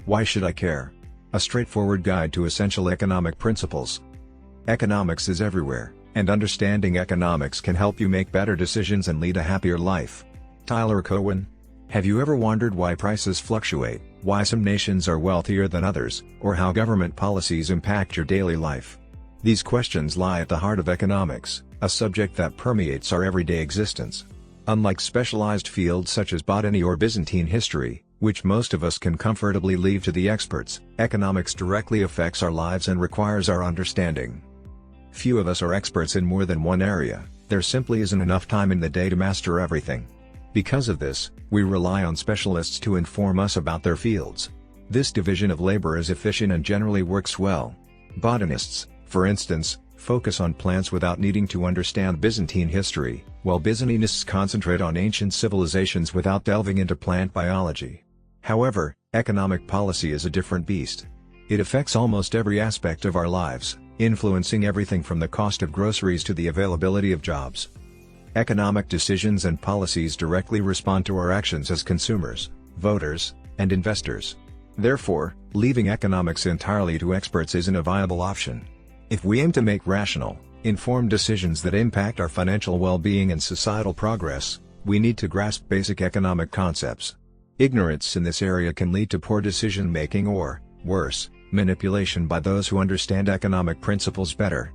Why should I care? A straightforward guide to essential economic principles. Economics is everywhere, and understanding economics can help you make better decisions and lead a happier life. Tyler Cowen. Have you ever wondered why prices fluctuate, why some nations are wealthier than others, or how government policies impact your daily life? These questions lie at the heart of economics, a subject that permeates our everyday existence. Unlike specialized fields such as botany or Byzantine history, which most of us can comfortably leave to the experts, economics directly affects our lives and requires our understanding. Few of us are experts in more than one area. There simply isn't enough time in the day to master everything. Because of this, we rely on specialists to inform us about their fields. This division of labor is efficient and generally works well. Botanists, for instance, focus on plants without needing to understand Byzantine history, while Byzantinists concentrate on ancient civilizations without delving into plant biology. However, economic policy is a different beast. It affects almost every aspect of our lives, influencing everything from the cost of groceries to the availability of jobs. Economic decisions and policies directly respond to our actions as consumers, voters, and investors. Therefore, leaving economics entirely to experts isn't a viable option. If we aim to make rational, informed decisions that impact our financial well-being and societal progress, we need to grasp basic economic concepts. Ignorance in this area can lead to poor decision-making or, worse, manipulation by those who understand economic principles better.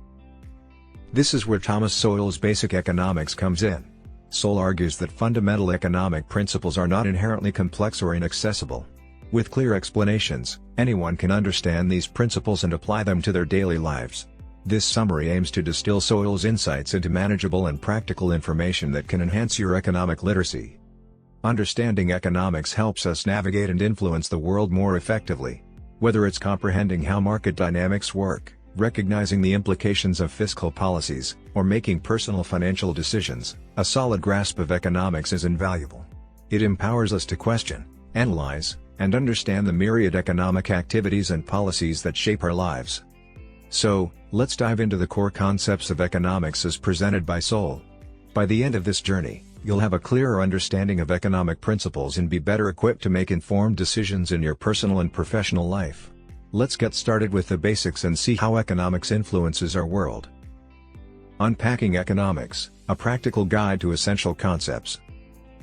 This is where Thomas Sowell's Basic Economics comes in. Sowell argues that fundamental economic principles are not inherently complex or inaccessible. With clear explanations, anyone can understand these principles and apply them to their daily lives. This summary aims to distill Sowell's insights into manageable and practical information that can enhance your economic literacy. Understanding economics helps us navigate and influence the world more effectively. Whether it's comprehending how market dynamics work, recognizing the implications of fiscal policies, or making personal financial decisions, a solid grasp of economics is invaluable. It empowers us to question, analyze, and understand the myriad economic activities and policies that shape our lives. So, let's dive into the core concepts of economics as presented by Sowell. By the end of this journey, you'll have a clearer understanding of economic principles and be better equipped to make informed decisions in your personal and professional life. Let's get started with the basics and see how economics influences our world. Unpacking Economics, a practical guide to essential concepts.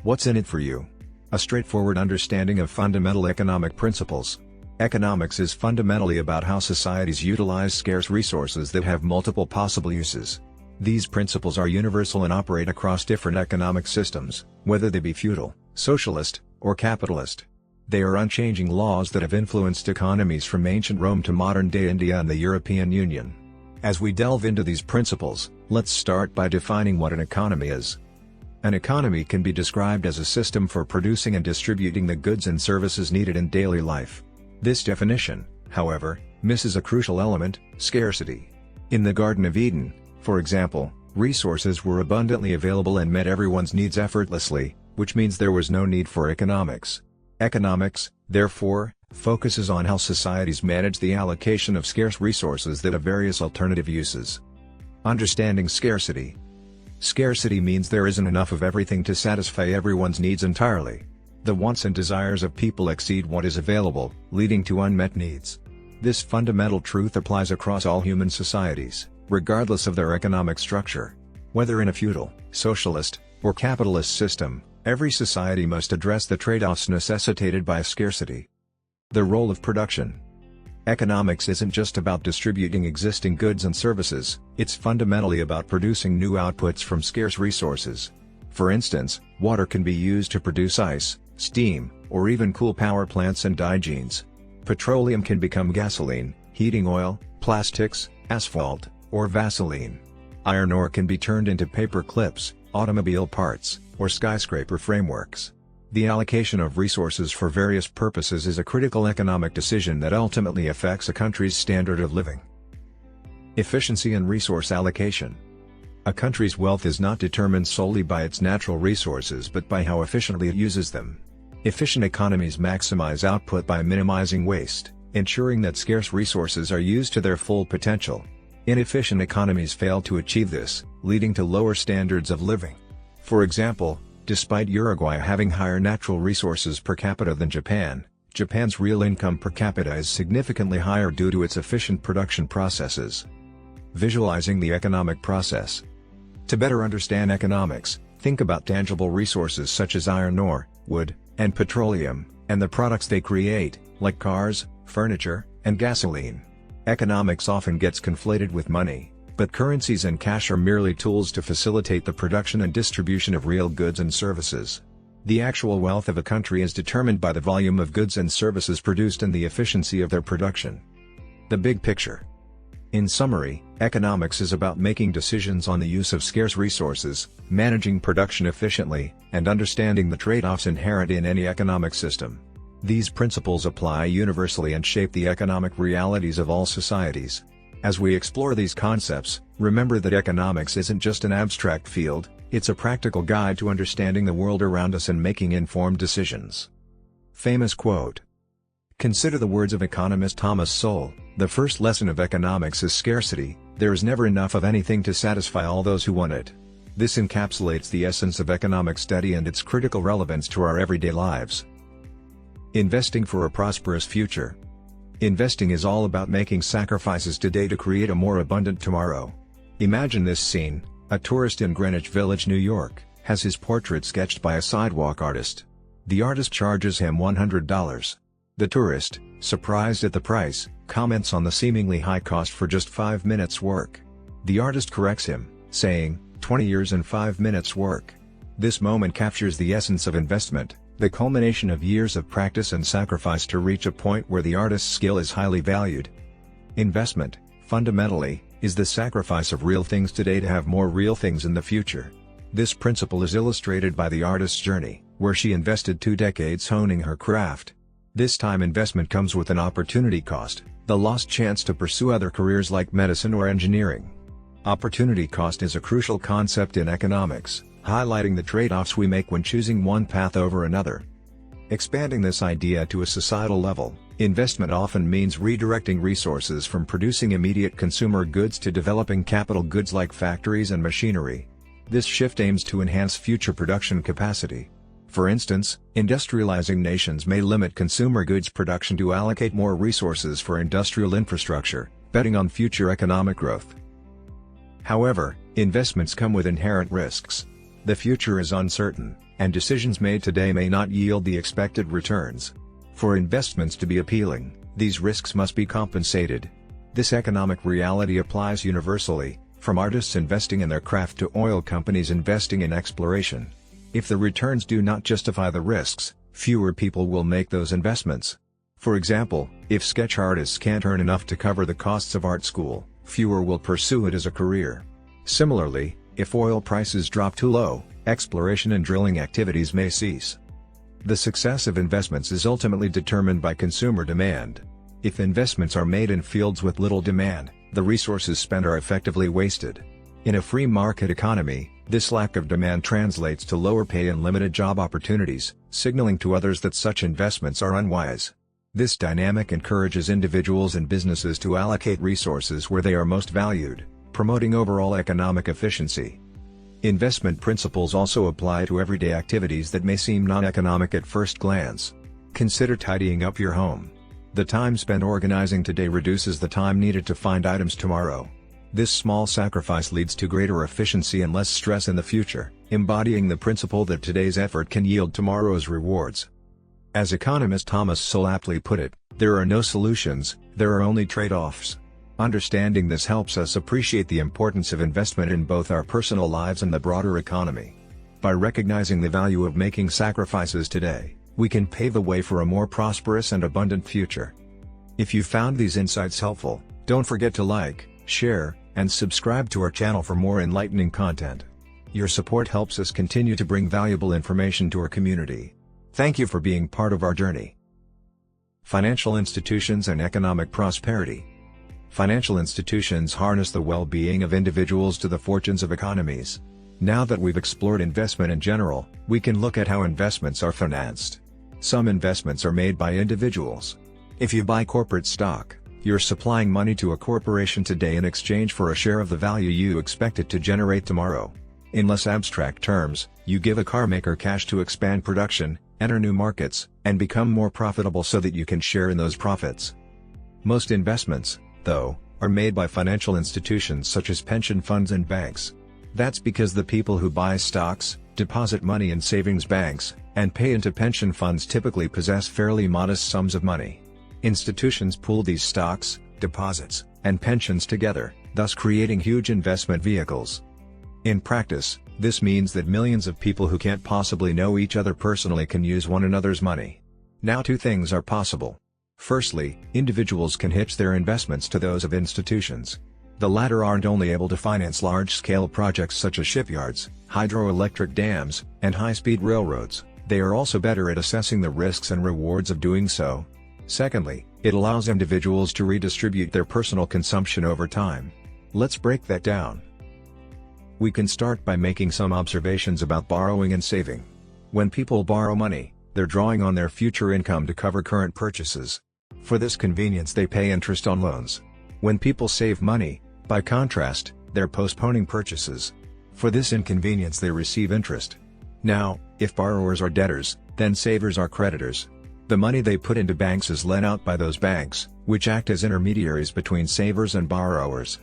What's in it for you? A straightforward understanding of fundamental economic principles. Economics is fundamentally about how societies utilize scarce resources that have multiple possible uses. These principles are universal and operate across different economic systems, whether they be feudal, socialist, or capitalist. They are unchanging laws that have influenced economies from ancient Rome to modern-day India and the European Union. As we delve into these principles, let's start by defining what an economy is. An economy can be described as a system for producing and distributing the goods and services needed in daily life. This definition, however, misses a crucial element: scarcity. In the Garden of Eden, for example, resources were abundantly available and met everyone's needs effortlessly, which means there was no need for economics. Economics, therefore, focuses on how societies manage the allocation of scarce resources that have various alternative uses. Understanding scarcity. Scarcity means there isn't enough of everything to satisfy everyone's needs entirely. The wants and desires of people exceed what is available, leading to unmet needs. This fundamental truth applies across all human societies, regardless of their economic structure. Whether in a feudal, socialist, or capitalist system, every society must address the trade-offs necessitated by scarcity. The role of production. Economics isn't just about distributing existing goods and services, it's fundamentally about producing new outputs from scarce resources. For instance, water can be used to produce ice, steam, or even cool power plants and dye jeans. Petroleum can become gasoline, heating oil, plastics, asphalt, or Vaseline. Iron ore can be turned into paper clips, automobile parts, or skyscraper frameworks. The allocation of resources for various purposes is a critical economic decision that ultimately affects a country's standard of living. Efficiency and resource allocation. A country's wealth is not determined solely by its natural resources but by how efficiently it uses them. Efficient economies maximize output by minimizing waste, ensuring that scarce resources are used to their full potential. Inefficient economies fail to achieve this, leading to lower standards of living. For example, despite Uruguay having higher natural resources per capita than Japan, Japan's real income per capita is significantly higher due to its efficient production processes. Visualizing the economic process. To better understand economics, think about tangible resources such as iron ore, wood, and petroleum, and the products they create, like cars, furniture, and gasoline. Economics often gets conflated with money, but currencies and cash are merely tools to facilitate the production and distribution of real goods and services. The actual wealth of a country is determined by the volume of goods and services produced and the efficiency of their production. The big picture. In summary, economics is about making decisions on the use of scarce resources, managing production efficiently, and understanding the trade-offs inherent in any economic system. These principles apply universally and shape the economic realities of all societies. As we explore these concepts, remember that economics isn't just an abstract field, it's a practical guide to understanding the world around us and making informed decisions. Famous quote. Consider the words of economist Thomas Sowell, "The first lesson of economics is scarcity, there is never enough of anything to satisfy all those who want it." This encapsulates the essence of economic study and its critical relevance to our everyday lives. Investing for a prosperous future. Investing is all about making sacrifices today to create a more abundant tomorrow. Imagine this scene: a tourist in Greenwich Village, New York, has his portrait sketched by a sidewalk artist. The artist charges him $100. The tourist, surprised at the price, comments on the seemingly high cost for just 5 minutes work. The artist corrects him, saying, 20 years and 5 minutes work. This moment captures the essence of investment, the culmination of years of practice and sacrifice to reach a point where the artist's skill is highly valued. Investment, fundamentally, is the sacrifice of real things today to have more real things in the future. This principle is illustrated by the artist's journey, where she invested 2 decades honing her craft. This time investment comes with an opportunity cost, the lost chance to pursue other careers like medicine or engineering. Opportunity cost is a crucial concept in economics, highlighting the trade-offs we make when choosing one path over another. Expanding this idea to a societal level, investment often means redirecting resources from producing immediate consumer goods to developing capital goods like factories and machinery. This shift aims to enhance future production capacity. For instance, industrializing nations may limit consumer goods production to allocate more resources for industrial infrastructure, betting on future economic growth. However, investments come with inherent risks. The future is uncertain, and decisions made today may not yield the expected returns. For investments to be appealing, these risks must be compensated. This economic reality applies universally, from artists investing in their craft to oil companies investing in exploration. If the returns do not justify the risks, fewer people will make those investments. For example, if sketch artists can't earn enough to cover the costs of art school, fewer will pursue it as a career. Similarly, if oil prices drop too low, exploration and drilling activities may cease. The success of investments is ultimately determined by consumer demand. If investments are made in fields with little demand, the resources spent are effectively wasted. In a free market economy, this lack of demand translates to lower pay and limited job opportunities, signaling to others that such investments are unwise. This dynamic encourages individuals and businesses to allocate resources where they are most valued, promoting overall economic efficiency. Investment principles also apply to everyday activities that may seem non-economic at first glance. Consider tidying up your home. The time spent organizing today reduces the time needed to find items tomorrow. This small sacrifice leads to greater efficiency and less stress in the future, embodying the principle that today's effort can yield tomorrow's rewards. As economist Thomas Sowell aptly put it, there are no solutions, there are only trade-offs. Understanding this helps us appreciate the importance of investment in both our personal lives and the broader economy. By recognizing the value of making sacrifices today, we can pave the way for a more prosperous and abundant future. If you found these insights helpful, don't forget to like, share, and subscribe to our channel for more enlightening content. Your support helps us continue to bring valuable information to our community. Thank you for being part of our journey. Financial institutions and economic prosperity. Financial institutions harness the well-being of individuals to the fortunes of economies. Now that we've explored investment in general, we can look at how investments are financed. Some investments are made by individuals. If you buy corporate stock, you're supplying money to a corporation today in exchange for a share of the value you expect it to generate tomorrow. In less abstract terms, you give a car maker cash to expand production, enter new markets, and become more profitable so that you can share in those profits. Most investments, though, are made by financial institutions such as pension funds and banks. That's because the people who buy stocks, deposit money in savings banks, and pay into pension funds typically possess fairly modest sums of money. Institutions pool these stocks, deposits, and pensions together, thus creating huge investment vehicles. In practice, this means that millions of people who can't possibly know each other personally can use one another's money. Now two things are possible. Firstly, individuals can hitch their investments to those of institutions. The latter aren't only able to finance large-scale projects such as shipyards, hydroelectric dams, and high-speed railroads, they are also better at assessing the risks and rewards of doing so. Secondly, it allows individuals to redistribute their personal consumption over time. Let's break that down. We can start by making some observations about borrowing and saving. When people borrow money, they're drawing on their future income to cover current purchases. For this convenience they pay interest on loans. When people save money, by contrast, they're postponing purchases. For this inconvenience they receive interest. Now, if borrowers are debtors, then savers are creditors. The money they put into banks is lent out by those banks, which act as intermediaries between savers and borrowers.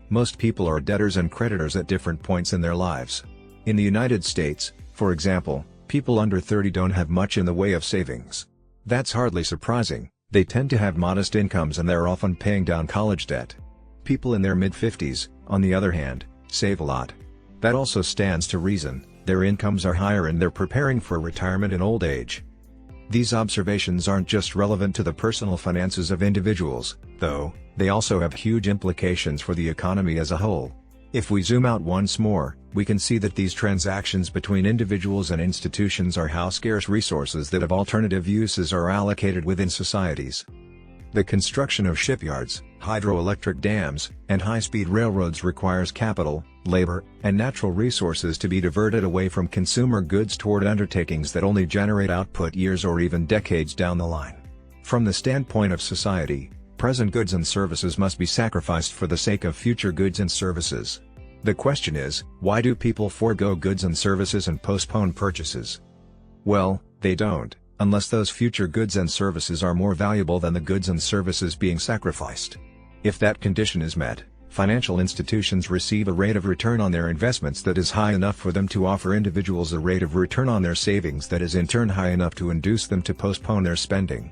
Most people are debtors and creditors at different points in their lives. In the United States, for example, people under 30 don't have much in the way of savings. That's hardly surprising, they tend to have modest incomes and they're often paying down college debt. People in their mid-50s, on the other hand, save a lot. That also stands to reason, their incomes are higher and they're preparing for retirement in old age. These observations aren't just relevant to the personal finances of individuals, though, they also have huge implications for the economy as a whole. If we zoom out once more, we can see that these transactions between individuals and institutions are how scarce resources that have alternative uses are allocated within societies. The construction of shipyards, hydroelectric dams, and high-speed railroads requires capital, labor, and natural resources to be diverted away from consumer goods toward undertakings that only generate output years or even decades down the line. From the standpoint of society, present goods and services must be sacrificed for the sake of future goods and services. The question is, why do people forego goods and services and postpone purchases? Well, they don't, unless those future goods and services are more valuable than the goods and services being sacrificed. If that condition is met, financial institutions receive a rate of return on their investments that is high enough for them to offer individuals a rate of return on their savings that is in turn high enough to induce them to postpone their spending.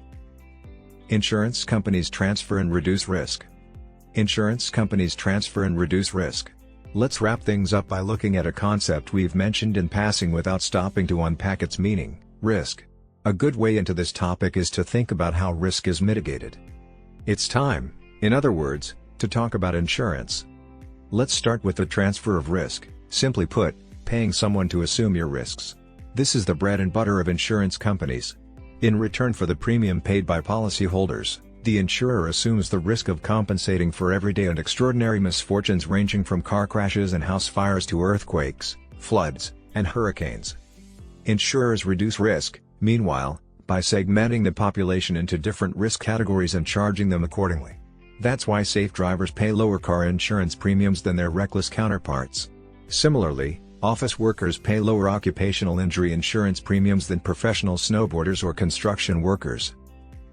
Insurance companies transfer and reduce risk. Insurance companies transfer and reduce risk. Let's wrap things up by looking at a concept we've mentioned in passing without stopping to unpack its meaning: risk. A good way into this topic is to think about how risk is mitigated. It's time, in other words, to talk about insurance. Let's start with the transfer of risk, simply put, paying someone to assume your risks. This is the bread and butter of insurance companies. In return for the premium paid by policyholders, the insurer assumes the risk of compensating for everyday and extraordinary misfortunes ranging from car crashes and house fires to earthquakes, floods, and hurricanes. Insurers reduce risk, meanwhile, by segmenting the population into different risk categories and charging them accordingly. That's why safe drivers pay lower car insurance premiums than their reckless counterparts. Similarly, office workers pay lower occupational injury insurance premiums than professional snowboarders or construction workers.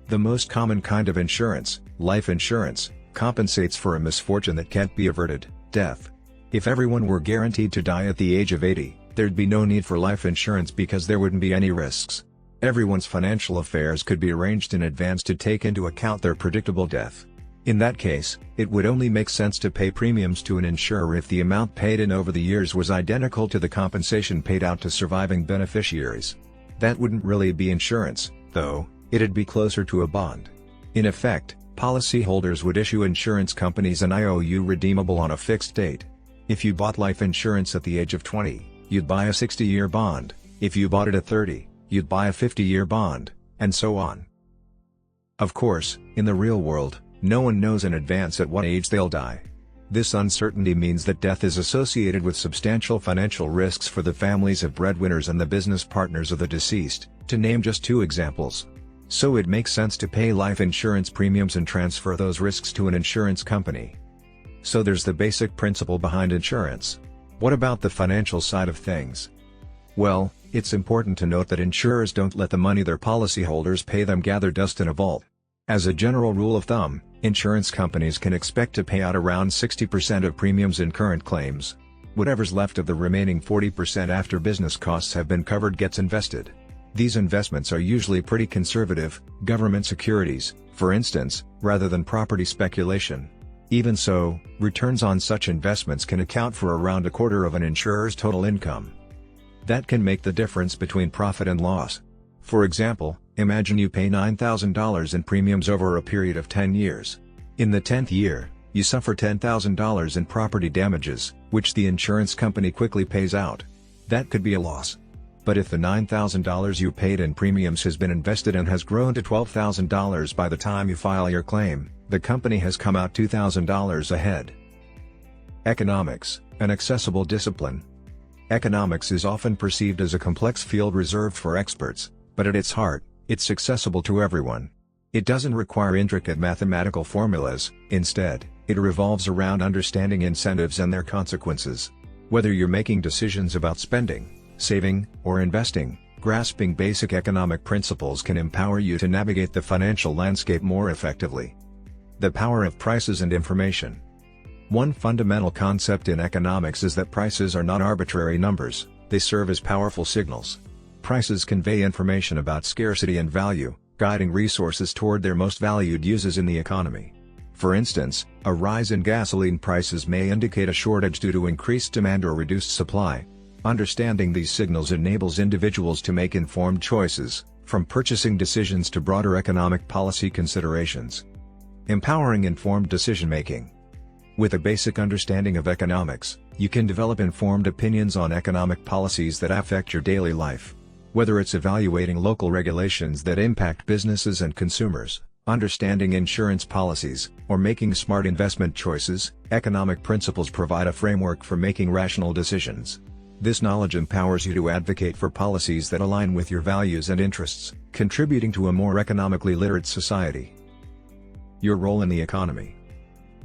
The most common kind of insurance, life insurance, compensates for a misfortune that can't be averted, death. If everyone were guaranteed to die at the age of 80, there'd be no need for life insurance because there wouldn't be any risks. Everyone's financial affairs could be arranged in advance to take into account their predictable death. In that case, it would only make sense to pay premiums to an insurer if the amount paid in over the years was identical to the compensation paid out to surviving beneficiaries. That wouldn't really be insurance, though, it'd be closer to a bond. In effect, policyholders would issue insurance companies an IOU redeemable on a fixed date. If you bought life insurance at the age of 20, you'd buy a 60-year bond. If you bought it at 30, you'd buy a 50-year bond, and so on. Of course, in the real world, no one knows in advance at what age they'll die. This uncertainty means that death is associated with substantial financial risks for the families of breadwinners and the business partners of the deceased, to name just two examples. So it makes sense to pay life insurance premiums and transfer those risks to an insurance company. So there's the basic principle behind insurance. What about the financial side of things? Well, It's important to note that insurers don't let the money their policyholders pay them gather dust in a vault. As a general rule of thumb, insurance companies can expect to pay out around 60% of premiums in current claims. Whatever's left of the remaining 40% after business costs have been covered gets invested. These investments are usually pretty conservative, government securities, for instance, rather than property speculation. Even so, returns on such investments can account for around a quarter of an insurer's total income. That can make the difference between profit and loss. For example, imagine you pay $9,000 in premiums over a period of 10 years. In the 10th year, you suffer $10,000 in property damages, which the insurance company quickly pays out. That could be a loss. But if the $9,000 you paid in premiums has been invested and has grown to $12,000 by the time you file your claim, the company has come out $2,000 ahead. Economics, an accessible discipline. Economics is often perceived as a complex field reserved for experts, but at its heart, it's accessible to everyone. It doesn't require intricate mathematical formulas. Instead, it revolves around understanding incentives and their consequences. Whether you're making decisions about spending, saving, or investing, grasping basic economic principles can empower you to navigate the financial landscape more effectively. The power of prices and information. One fundamental concept in economics is that prices are not arbitrary numbers, they serve as powerful signals. Prices convey information about scarcity and value, guiding resources toward their most valued uses in the economy. For instance, a rise in gasoline prices may indicate a shortage due to increased demand or reduced supply. Understanding these signals enables individuals to make informed choices, from purchasing decisions to broader economic policy considerations. Empowering informed decision-making. With a basic understanding of economics, you can develop informed opinions on economic policies that affect your daily life. Whether it's evaluating local regulations that impact businesses and consumers, understanding insurance policies, or making smart investment choices, economic principles provide a framework for making rational decisions. This knowledge empowers you to advocate for policies that align with your values and interests, contributing to a more economically literate society. Your role in the economy.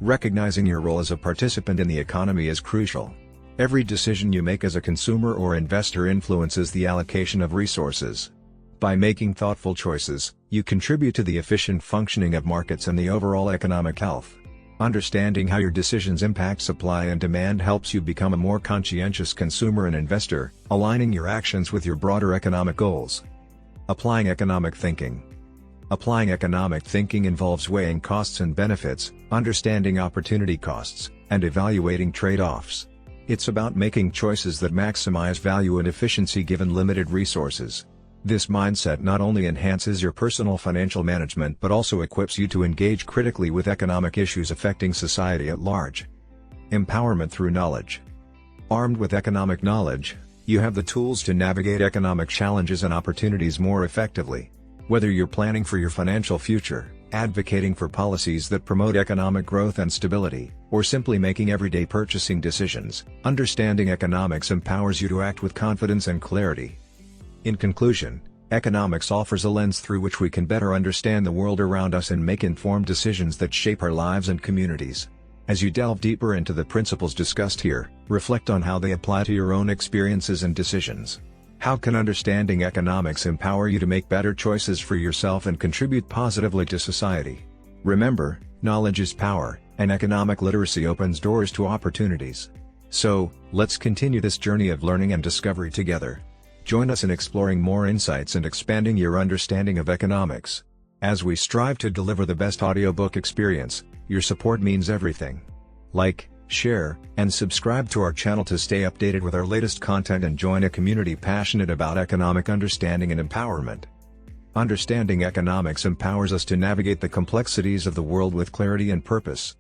Recognizing your role as a participant in the economy is crucial. Every decision you make as a consumer or investor influences the allocation of resources. By making thoughtful choices, you contribute to the efficient functioning of markets and the overall economic health. Understanding how your decisions impact supply and demand helps you become a more conscientious consumer and investor, aligning your actions with your broader economic goals. Applying economic thinking. Applying economic thinking involves weighing costs and benefits, understanding opportunity costs, and evaluating trade-offs. It's about making choices that maximize value and efficiency given limited resources. This mindset not only enhances your personal financial management but also equips you to engage critically with economic issues affecting society at large. Empowerment through knowledge. Armed with economic knowledge, you have the tools to navigate economic challenges and opportunities more effectively. Whether you're planning for your financial future, advocating for policies that promote economic growth and stability, or simply making everyday purchasing decisions, understanding economics empowers you to act with confidence and clarity. In conclusion, economics offers a lens through which we can better understand the world around us and make informed decisions that shape our lives and communities. As you delve deeper into the principles discussed here, reflect on how they apply to your own experiences and decisions. How can understanding economics empower you to make better choices for yourself and contribute positively to society? Remember, knowledge is power, and economic literacy opens doors to opportunities. So, let's continue this journey of learning and discovery together. Join us in exploring more insights and expanding your understanding of economics. As we strive to deliver the best audiobook experience, your support means everything. Like, share, and subscribe to our channel to stay updated with our latest content and join a community passionate about economic understanding and empowerment. Understanding economics empowers us to navigate the complexities of the world with clarity and purpose.